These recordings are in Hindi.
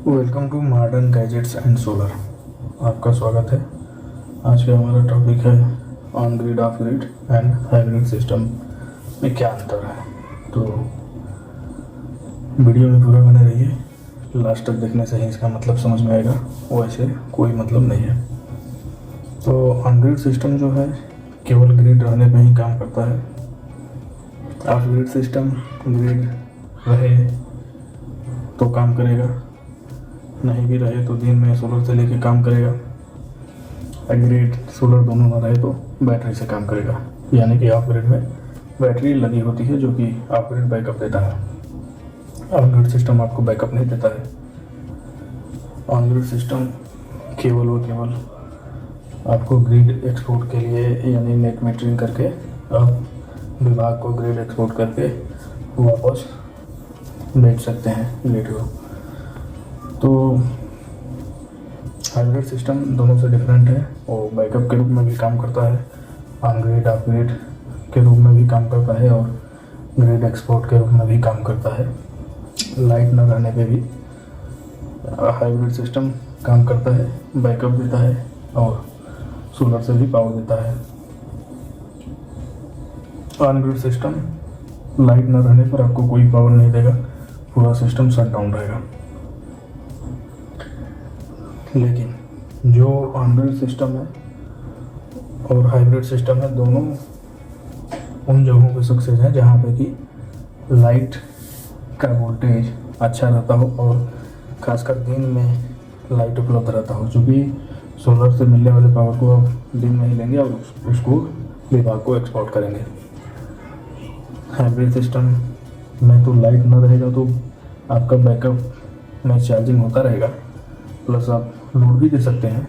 Welcome to modern gadgets and solar. आपका स्वागत है। आज का हमारा टॉपिक है on grid, off grid and hybrid system में क्या अंतर है। तो वीडियो में पूरा बने रहिए, लास्ट तक देखने से ही इसका मतलब समझ में आएगा, वैसे कोई मतलब नहीं है। तो ऑन ग्रिड सिस्टम जो है केवल ग्रिड रहने पे ही काम करता है। ऑफ ग्रिड सिस्टम ग्रिड रहे तो काम करेगा, नहीं भी रहे तो दिन में सोलर से लेके काम करेगा। ग्रिड सोलर दोनों ना रहे तो बैटरी से काम करेगा, यानी कि ऑफ ग्रिड में बैटरी लगी होती है जो कि ऑफ ग्रिड बैकअप देता है। ऑन ग्रिड सिस्टम आपको बैकअप नहीं देता है। ऑन ग्रिड सिस्टम केवल व केवल आपको ग्रिड एक्सपोर्ट के लिए, यानी नेट मीटरिंग करके आप विभाग को ग्रिड एक्सपोर्ट करके वापस बेच सकते हैं ग्रिड को। तो हाइब्रिड सिस्टम दोनों से डिफरेंट है और बैकअप के रूप में भी काम करता है, ऑन ग्रिड ऑफ ग्रिड के रूप में भी काम करता है और ग्रिड एक्सपोर्ट के रूप में भी काम करता है। लाइट न रहने पे भी हाइब्रिड सिस्टम काम करता है, बैकअप देता है और सोलर से भी पावर देता है। ऑन ग्रिड सिस्टम लाइट न रहने पर आपको कोई पावर नहीं देगा, पूरा सिस्टम शट डाउन रहेगा। लेकिन जो ऑन ग्रिड सिस्टम है और हाइब्रिड सिस्टम है, दोनों उन जगहों पे सक्सेस है जहाँ पे कि लाइट का वोल्टेज अच्छा रहता हो और खासकर दिन में लाइट उपलब्ध रहता हो। चूँकि सोलर से मिलने वाले पावर को आप दिन में ही लेंगे और उसको विभाग को एक्सपोर्ट करेंगे। हाइब्रिड सिस्टम में तो लाइट न रहेगा तो आपका बैकअप में चार्जिंग होता रहेगा, प्लस आप लोड भी दे सकते हैं,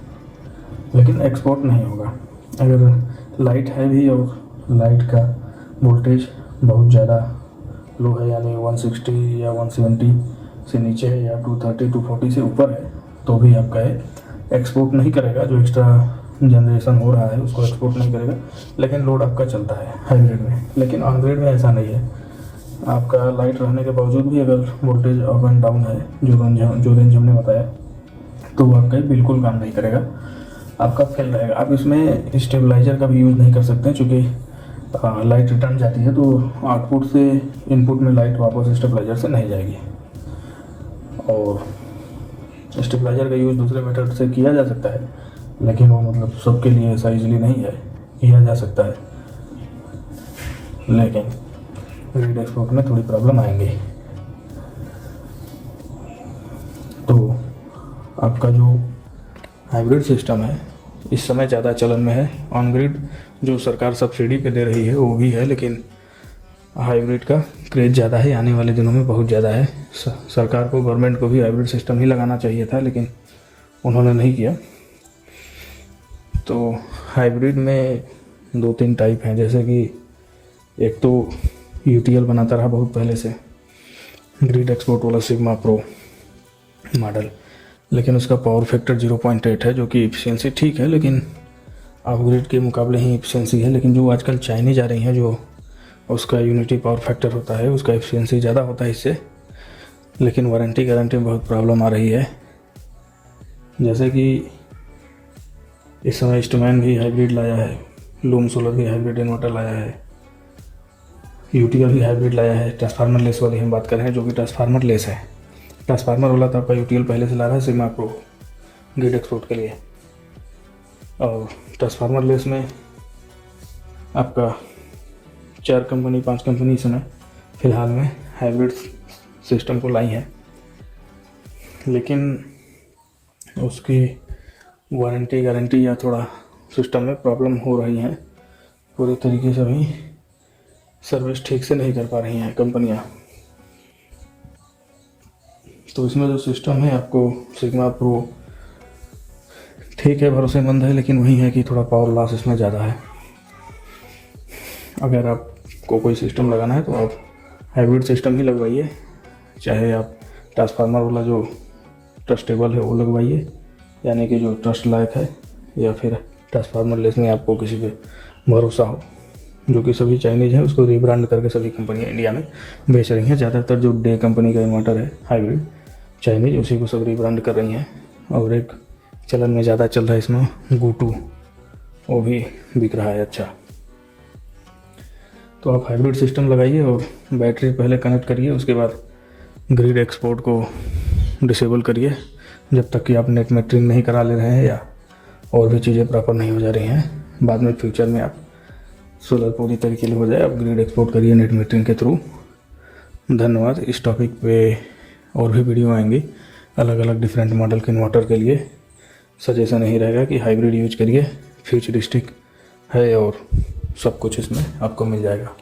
लेकिन एक्सपोर्ट नहीं होगा। अगर लाइट है भी और लाइट का वोल्टेज बहुत ज़्यादा लो है, यानी 160 या 170 से नीचे है या 230 240 से ऊपर है, तो भी आपका एक्सपोर्ट नहीं करेगा। जो एक्स्ट्रा जनरेशन हो रहा है उसको एक्सपोर्ट नहीं करेगा, लेकिन लोड आपका चलता है हाइब्रिड में। लेकिन ऑन ग्रिड में ऐसा नहीं है। आपका लाइट रहने के बावजूद भी अगर वोल्टेज अप एंड डाउन है, जो रेंज हमने बताया, तो वो आपका बिल्कुल काम नहीं करेगा, आपका फेल रहेगा। आप इसमें स्टेबलाइजर का भी यूज़ नहीं कर सकते, क्योंकि लाइट रिटर्न जाती है तो आउटपुट से इनपुट में लाइट वापस स्टेबलाइजर से नहीं जाएगी। और स्टेबलाइजर का यूज़ दूसरे मेथड से किया जा सकता है, लेकिन वो मतलब सबके लिए ऐसा ईजिली नहीं है, किया जा सकता है, लेकिन ग्रिड एक्सपोर्ट में थोड़ी प्रॉब्लम आएंगी। तो आपका जो हाइब्रिड सिस्टम है इस समय ज़्यादा चलन में है। ऑन ग्रिड जो सरकार सब्सिडी पे दे रही है वो भी है, लेकिन हाइब्रिड का क्रेज़ ज़्यादा है, आने वाले दिनों में बहुत ज़्यादा है। सरकार को, गवर्नमेंट को भी हाइब्रिड सिस्टम ही लगाना चाहिए था, लेकिन उन्होंने नहीं किया। तो हाइब्रिड में 2-3 टाइप हैं, जैसे कि एक तो यूटीएल बनाता रहा बहुत पहले से, ग्रिड एक्सपोर्ट वाला सिग्मा प्रो मॉडल, लेकिन उसका पावर फैक्टर 0.8 है, जो कि एफिशिएंसी ठीक है, लेकिन ऑफ ग्रिड के मुकाबले ही एफिशिएंसी है। लेकिन जो आजकल चाइनीज आ रही हैं, जो उसका यूनिटी पावर फैक्टर होता है, उसका एफिशिएंसी ज़्यादा होता है इससे, लेकिन वारंटी गारंटी में बहुत प्रॉब्लम आ रही है। जैसे कि इस समय स्टमैन भी हाइब्रिड लाया है, लूम सोलर भी हाइब्रिड इन्वर्टर लाया है, यूटीएल भी हाइब्रिड लाया है। ट्रांसफार्मर लेस वाली हम बात कर रहे हैं, जो कि ट्रांसफार्मर लेस है। ट्रांसफार्मर वाला तो आपका यूटीएल पहले से ला रहा है सिग्मा प्रो ग्रिड एक्सपोर्ट के लिए, और ट्रांसफार्मर लेस में आपका 4 कंपनी 5 कंपनी इस समय फ़िलहाल में हाइब्रिड सिस्टम को लाई है, लेकिन उसकी वारंटी गारंटी या थोड़ा सिस्टम में प्रॉब्लम हो रही है। पूरी तरीके से अभी सर्विस ठीक से नहीं कर पा रही हैं कंपनियां। तो इसमें जो सिस्टम है आपको सिग्मा प्रो ठीक है, भरोसेमंद है, लेकिन वही है कि थोड़ा पावर लॉस इसमें ज़्यादा है। अगर आपको कोई सिस्टम लगाना है तो आप हाइब्रिड सिस्टम ही लगवाइए, चाहे आप ट्रांसफार्मर वाला जो ट्रस्टेबल है वो लगवाइए, यानी कि जो ट्रस्ट लायक है, या फिर ट्रांसफार्मर लेस में आपको किसी पे भरोसा हो, जो कि सभी चाइनीज़ है, उसको रीब्रांड करके सभी कंपनियां इंडिया में बेच रही हैं। ज़्यादातर जो डे कंपनी का इन्वर्टर है हाइब्रिड चाइनीज, उसी को सब रीब्रांड कर रही हैं। और एक चलन में ज़्यादा चल रहा है इसमें GOTO, वो भी बिक रहा है अच्छा। तो आप हाइब्रिड सिस्टम लगाइए और बैटरी पहले कनेक्ट करिए, उसके बाद ग्रिड एक्सपोर्ट को डिसेबल करिए जब तक कि आप नेट मेटरिंग नहीं करा ले रहे हैं या और भी चीज़ें प्रॉपर नहीं हो जा रही हैं। बाद में फ्यूचर में आप सोलर पूरी तरीके से हो जाए, आप ग्रिड एक्सपोर्ट करिए नेट मीटरिंग के थ्रू। धन्यवाद। इस टॉपिक पे और भी वीडियो आएंगी अलग अलग डिफरेंट मॉडल के इन्वर्टर के लिए। सजेशन यही रहेगा कि हाइब्रिड यूज करिए, फ्यूचरिस्टिक है और सब कुछ इसमें आपको मिल जाएगा।